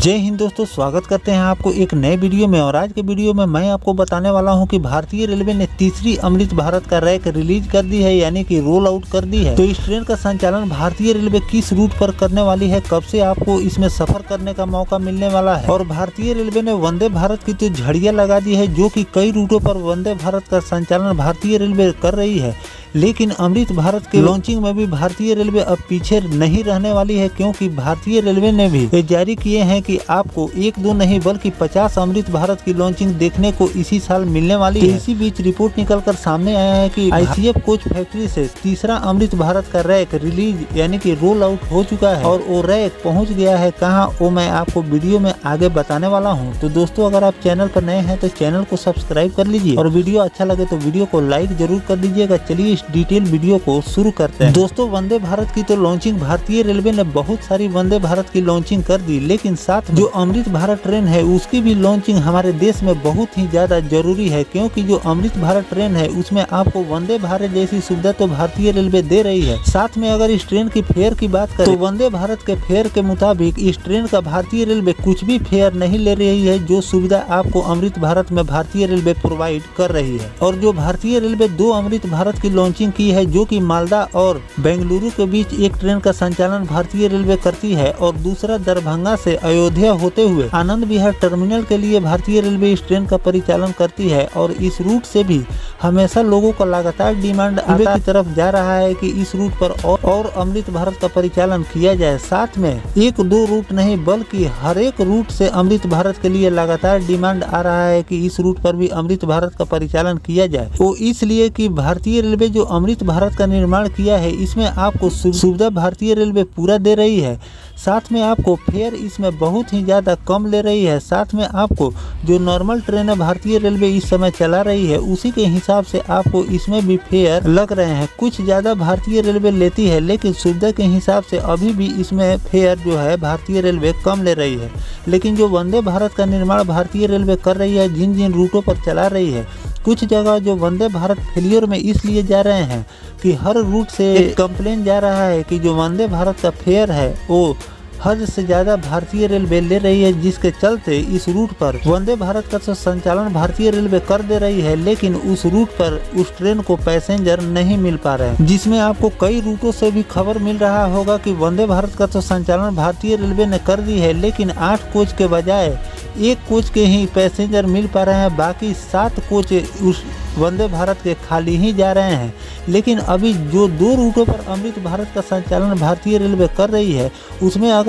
जय हिंद दोस्तों, स्वागत करते हैं आपको एक नए वीडियो में। और आज के वीडियो में मैं आपको बताने वाला हूं कि भारतीय रेलवे ने तीसरी अमृत भारत का रैक रिलीज कर दी है, यानी कि रोल आउट कर दी है। तो इस ट्रेन का संचालन भारतीय रेलवे किस रूट पर करने वाली है, कब से आपको इसमें सफर करने का मौका मिलने वाला है। और भारतीय रेलवे ने वंदे भारत की तो झड़ियां लगा दी है, जो कि कई रूटों पर वंदे भारत का संचालन भारतीय रेलवे कर रही है। लेकिन अमृत भारत के लॉन्चिंग में भी भारतीय रेलवे अब पीछे नहीं रहने वाली है, क्योंकि भारतीय रेलवे ने भी जारी किए हैं कि आपको एक दो नहीं बल्कि 50 अमृत भारत की लॉन्चिंग देखने को इसी साल मिलने वाली है। इसी बीच रिपोर्ट निकलकर सामने आया है कि ICF कोच फैक्ट्री से तीसरा अमृत भारत का रैक रिलीज यानी कि रोल आउट हो चुका है। और वो रैक पहुंच गया है कहां, वो मैं आपको वीडियो में आगे बताने वाला हूं। तो दोस्तों, अगर आप चैनल पर नए हैं तो चैनल को सब्सक्राइब कर लीजिए, और वीडियो अच्छा लगे तो वीडियो को लाइक जरूर कर दीजिएगा। चलिए डिटेल वीडियो को शुरू करते हैं। दोस्तों, वंदे भारत की तो लॉन्चिंग भारतीय रेलवे ने बहुत सारी वंदे भारत की लॉन्चिंग कर दी, लेकिन साथ जो अमृत भारत ट्रेन है उसकी भी लॉन्चिंग हमारे देश में बहुत ही ज्यादा जरूरी है, क्योंकि जो अमृत भारत ट्रेन है उसमें आपको वंदे भारत जैसी सुविधा तो भारतीय रेलवे दे रही है। साथ में अगर इस ट्रेन की फेयर की बात करें तो वंदे भारत के फेयर के मुताबिक इस ट्रेन का भारतीय रेलवे कुछ भी फेयर नहीं ले रही है, जो सुविधा आपको अमृत भारत में भारतीय रेलवे प्रोवाइड कर रही है। और जो भारतीय रेलवे 2 अमृत भारत की लॉन्चिंग की है, जो कि मालदा और बेंगलुरु के बीच एक ट्रेन का संचालन भारतीय रेलवे करती है, और दूसरा दरभंगा से अयोध्या होते हुए आनंद विहार टर्मिनल के लिए भारतीय रेलवे इस ट्रेन का परिचालन करती है। और इस रूट से भी हमेशा लोगों का लगातार डिमांड आगे की तरफ जा रहा है कि इस रूट पर और अमृत भारत का परिचालन किया जाए। साथ में 1-2 रूट नहीं बल्कि हर एक रूट से अमृत भारत के लिए लगातार डिमांड आ रहा है कि इस रूट पर भी अमृत भारत का परिचालन किया जाए। वो इसलिए कि भारतीय रेलवे जो अमृत भारत का निर्माण किया है, इसमें आपको सुविधा भारतीय रेलवे पूरा दे रही है। साथ में आपको फेयर इसमें बहुत ही ज़्यादा कम ले रही है। साथ में आपको जो नॉर्मल ट्रेन भारतीय रेलवे इस समय चला रही है उसी के हिसाब से आपको इसमें भी फेयर लग रहे हैं। कुछ ज़्यादा भारतीय रेलवे लेती है, लेकिन सुविधा के हिसाब से अभी भी इसमें फेयर जो है भारतीय रेलवे कम ले रही है। लेकिन जो वंदे भारत का निर्माण भारतीय रेलवे कर रही है, जिन जिन रूटों पर चला रही है, कुछ जगह जो वंदे भारत फेलियर में इसलिए जा रहे हैं कि हर रूट से कंप्लेन जा रहा है कि जो वंदे भारत का फेयर है वो हद से ज़्यादा भारतीय रेलवे ले रही है, जिसके चलते इस रूट पर वंदे भारत का संचालन भारतीय रेलवे कर दे रही है, लेकिन उस रूट पर उस ट्रेन को पैसेंजर नहीं मिल पा रहे हैं। जिसमें आपको कई रूटों से भी खबर मिल रहा होगा कि वंदे भारत का तो संचालन भारतीय रेलवे ने कर दी है, लेकिन 8 कोच के बजाय 1 कोच के ही पैसेंजर मिल पा रहे हैं, बाकी 7 कोच उस वंदे भारत के खाली ही जा रहे हैं। लेकिन अभी जो 2 रूटों पर अमृत भारत का संचालन भारतीय रेलवे कर रही है, उसमें अगर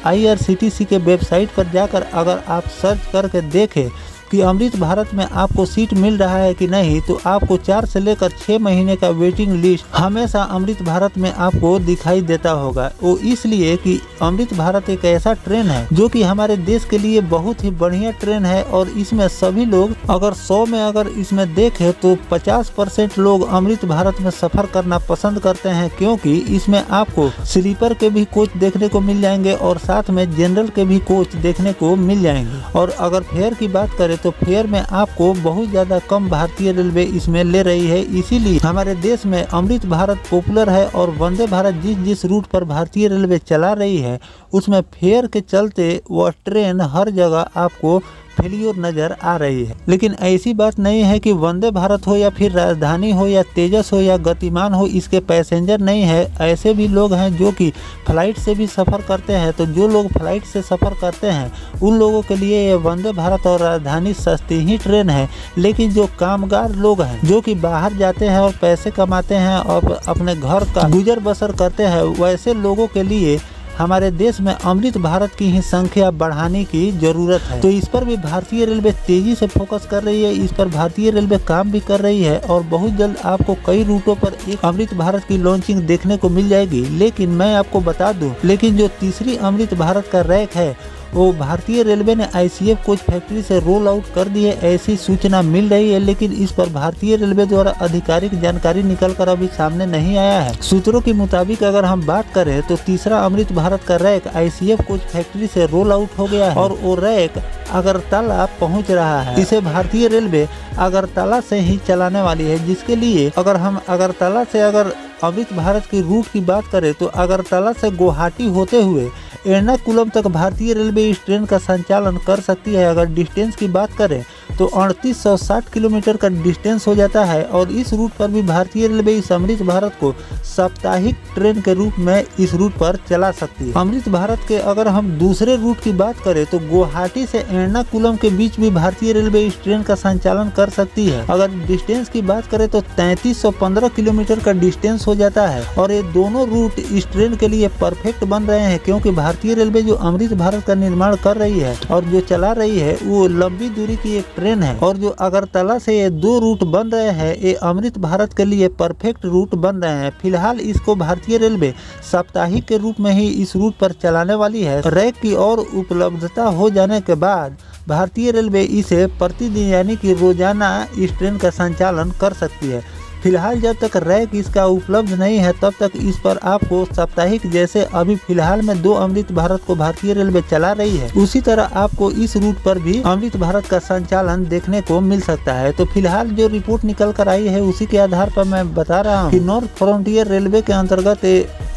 IRCTC के वेबसाइट पर जाकर अगर आप सर्च करके देखें कि अमृत भारत में आपको सीट मिल रहा है कि नहीं, तो आपको 4 से लेकर 6 महीने का वेटिंग लिस्ट हमेशा अमृत भारत में आपको दिखाई देता होगा। वो इसलिए कि अमृत भारत एक ऐसा ट्रेन है जो कि हमारे देश के लिए बहुत ही बढ़िया ट्रेन है। और इसमें सभी लोग अगर 100 में अगर इसमें देखें तो 50% लोग अमृत भारत में सफर करना पसंद करते हैं, क्योंकि इसमें आपको स्लीपर के भी कोच देखने को मिल जाएंगे और साथ में जनरल के भी कोच देखने को मिल जाएंगे। और अगर फेयर की बात करें तो फेयर में आपको बहुत ज़्यादा कम भारतीय रेलवे इसमें ले रही है। इसीलिए हमारे देश में अमृत भारत पॉपुलर है, और वंदे भारत जिस रूट पर भारतीय रेलवे चला रही है उसमें फेयर के चलते वह ट्रेन हर जगह आपको फेलियर नजर आ रही है। लेकिन ऐसी बात नहीं है कि वंदे भारत हो या फिर राजधानी हो या तेजस हो या गतिमान हो, इसके पैसेंजर नहीं है। ऐसे भी लोग हैं जो कि फ्लाइट से भी सफ़र करते हैं। तो जो लोग फ्लाइट से सफ़र करते हैं उन लोगों के लिए ये वंदे भारत और राजधानी सस्ती ही ट्रेन है। लेकिन जो कामगार लोग हैं जो कि बाहर जाते हैं और पैसे कमाते हैं और अपने घर का गुजर बसर करते हैं, वैसे लोगों के लिए हमारे देश में अमृत भारत की ही संख्या बढ़ाने की जरूरत है। तो इस पर भी भारतीय रेलवे तेजी से फोकस कर रही है, इस पर भारतीय रेलवे काम भी कर रही है, और बहुत जल्द आपको कई रूटों पर एक अमृत भारत की लॉन्चिंग देखने को मिल जाएगी। लेकिन मैं आपको बता दूं, लेकिन जो तीसरी अमृत भारत का रैक है वो भारतीय रेलवे ने ICF कोच फैक्ट्री से रोल आउट कर दी है, ऐसी सूचना मिल रही है। लेकिन इस पर भारतीय रेलवे द्वारा आधिकारिक जानकारी निकलकर अभी सामने नहीं आया है। सूत्रों के मुताबिक अगर हम बात करें तो तीसरा अमृत भारत का रैक ICF कोच फैक्ट्री से रोल आउट हो गया है, और वो रैक अगरतला पहुंच रहा है। इसे भारतीय रेलवे अगरतला से ही चलाने वाली है, जिसके लिए अगर हम अगरतला से अगर अमृत भारत की रूट की बात करें तो अगरतला से गुवाहाटी होते हुए एर्नाकुलम तक भारतीय रेलवे इस ट्रेन का संचालन कर सकती है। अगर डिस्टेंस की बात करें तो 3860 किलोमीटर का डिस्टेंस हो जाता है और इस रूट पर भी भारतीय रेलवे इस अमृत भारत को साप्ताहिक ट्रेन के रूप में इस रूट पर चला सकती है। अमृत भारत के अगर हम दूसरे रूट की बात करें तो गुवाहाटी से एर्नाकुलम के बीच भी भारतीय रेलवे इस ट्रेन का संचालन कर सकती है। अगर डिस्टेंस की बात करें तो 3315 किलोमीटर का डिस्टेंस हो जाता है और ये दोनों रूट इस ट्रेन के लिए परफेक्ट बन रहे हैं, क्योंकि भारतीय रेलवे जो अमृत भारत का निर्माण कर रही है और जो चला रही है वो लंबी दूरी की एक ट्रेन है और जो अगरतला से ये दो रूट बन रहे हैं ये अमृत भारत के लिए परफेक्ट रूट बन रहे हैं। फिलहाल इसको भारतीय रेलवे साप्ताहिक के रूप में ही इस रूट पर चलाने वाली है। रैक की और उपलब्धता हो जाने के बाद भारतीय रेलवे इसे प्रतिदिन यानी कि रोजाना इस ट्रेन का संचालन कर सकती है। फिलहाल जब तक रैक इसका उपलब्ध नहीं है तब तक इस पर आपको साप्ताहिक, जैसे अभी फिलहाल में 2 अमृत भारत को भारतीय रेलवे चला रही है, उसी तरह आपको इस रूट पर भी अमृत भारत का संचालन देखने को मिल सकता है। तो फिलहाल जो रिपोर्ट निकल कर आई है उसी के आधार पर मैं बता रहा हूँ कि नॉर्थ फ्रंटियर रेलवे के अंतर्गत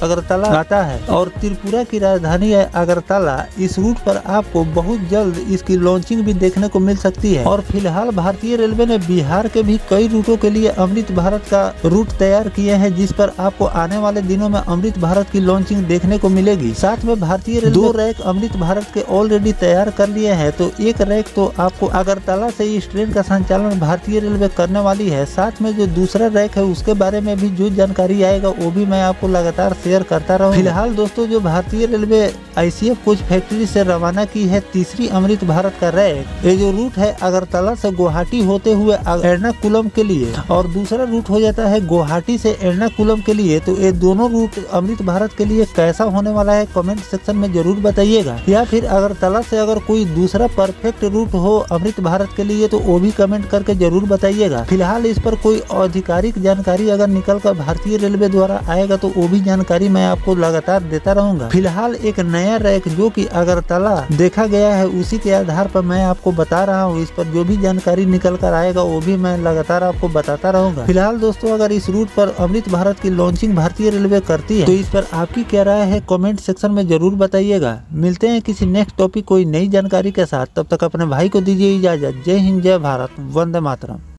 अगरतला आता है और त्रिपुरा की राजधानी है अगरतला। इस रूट पर आपको बहुत जल्द इसकी लॉन्चिंग भी देखने को मिल सकती है। और फिलहाल भारतीय रेलवे ने बिहार के भी कई रूटों के लिए अमृत भारत का रूट तैयार किए हैं, जिस पर आपको आने वाले दिनों में अमृत भारत की लॉन्चिंग देखने को मिलेगी। साथ में भारतीय रेलवे 2 रैक अमृत भारत के ऑलरेडी तैयार कर लिए हैं, तो एक रैक तो आपको अगरतला से इस ट्रेन का संचालन भारतीय रेलवे करने वाली है। साथ में जो दूसरा रैक है उसके बारे में भी जो जानकारी आएगा वो भी मैं आपको लगातार शेयर करता रहूंगा। फिलहाल दोस्तों जो भारतीय रेलवे ICF कोच फैक्ट्री से रवाना की है तीसरी अमृत भारत का रैक, ये जो रूट है अगरतला से गुवाहाटी होते हुए एर्नाकुलम के लिए और दूसरा रूट हो जाता है गुवाहाटी से एर्नाकुलम के लिए। तो ये दोनों रूट अमृत भारत के लिए कैसा होने वाला है कमेंट सेक्शन में जरूर बताइएगा, या फिर अगरतला से अगर कोई दूसरा परफेक्ट रूट हो अमृत भारत के लिए तो वो भी कमेंट करके जरूर बताइएगा। फिलहाल इस पर कोई आधिकारिक जानकारी अगर निकल कर भारतीय रेलवे द्वारा आएगा तो वो भी जानकारी मैं आपको लगातार देता रहूंगा। फिलहाल एक नया रैक जो कि अगरतला देखा गया है उसी के आधार पर मैं आपको बता रहा हूँ। इस पर जो भी जानकारी निकल कर आएगा वो भी मैं लगातार आपको बताता रहूंगा। फिलहाल दोस्तों अगर इस रूट पर अमृत भारत की लॉन्चिंग भारतीय रेलवे करती है तो इस पर आपकी क्या राय है कमेंट सेक्शन में जरूर बताइएगा। मिलते हैं किसी नेक्स्ट टॉपिक कोई नई जानकारी के साथ, तब तक अपने भाई को दीजिए इजाजत। जय हिंद, जय भारत, वंदे मातरम।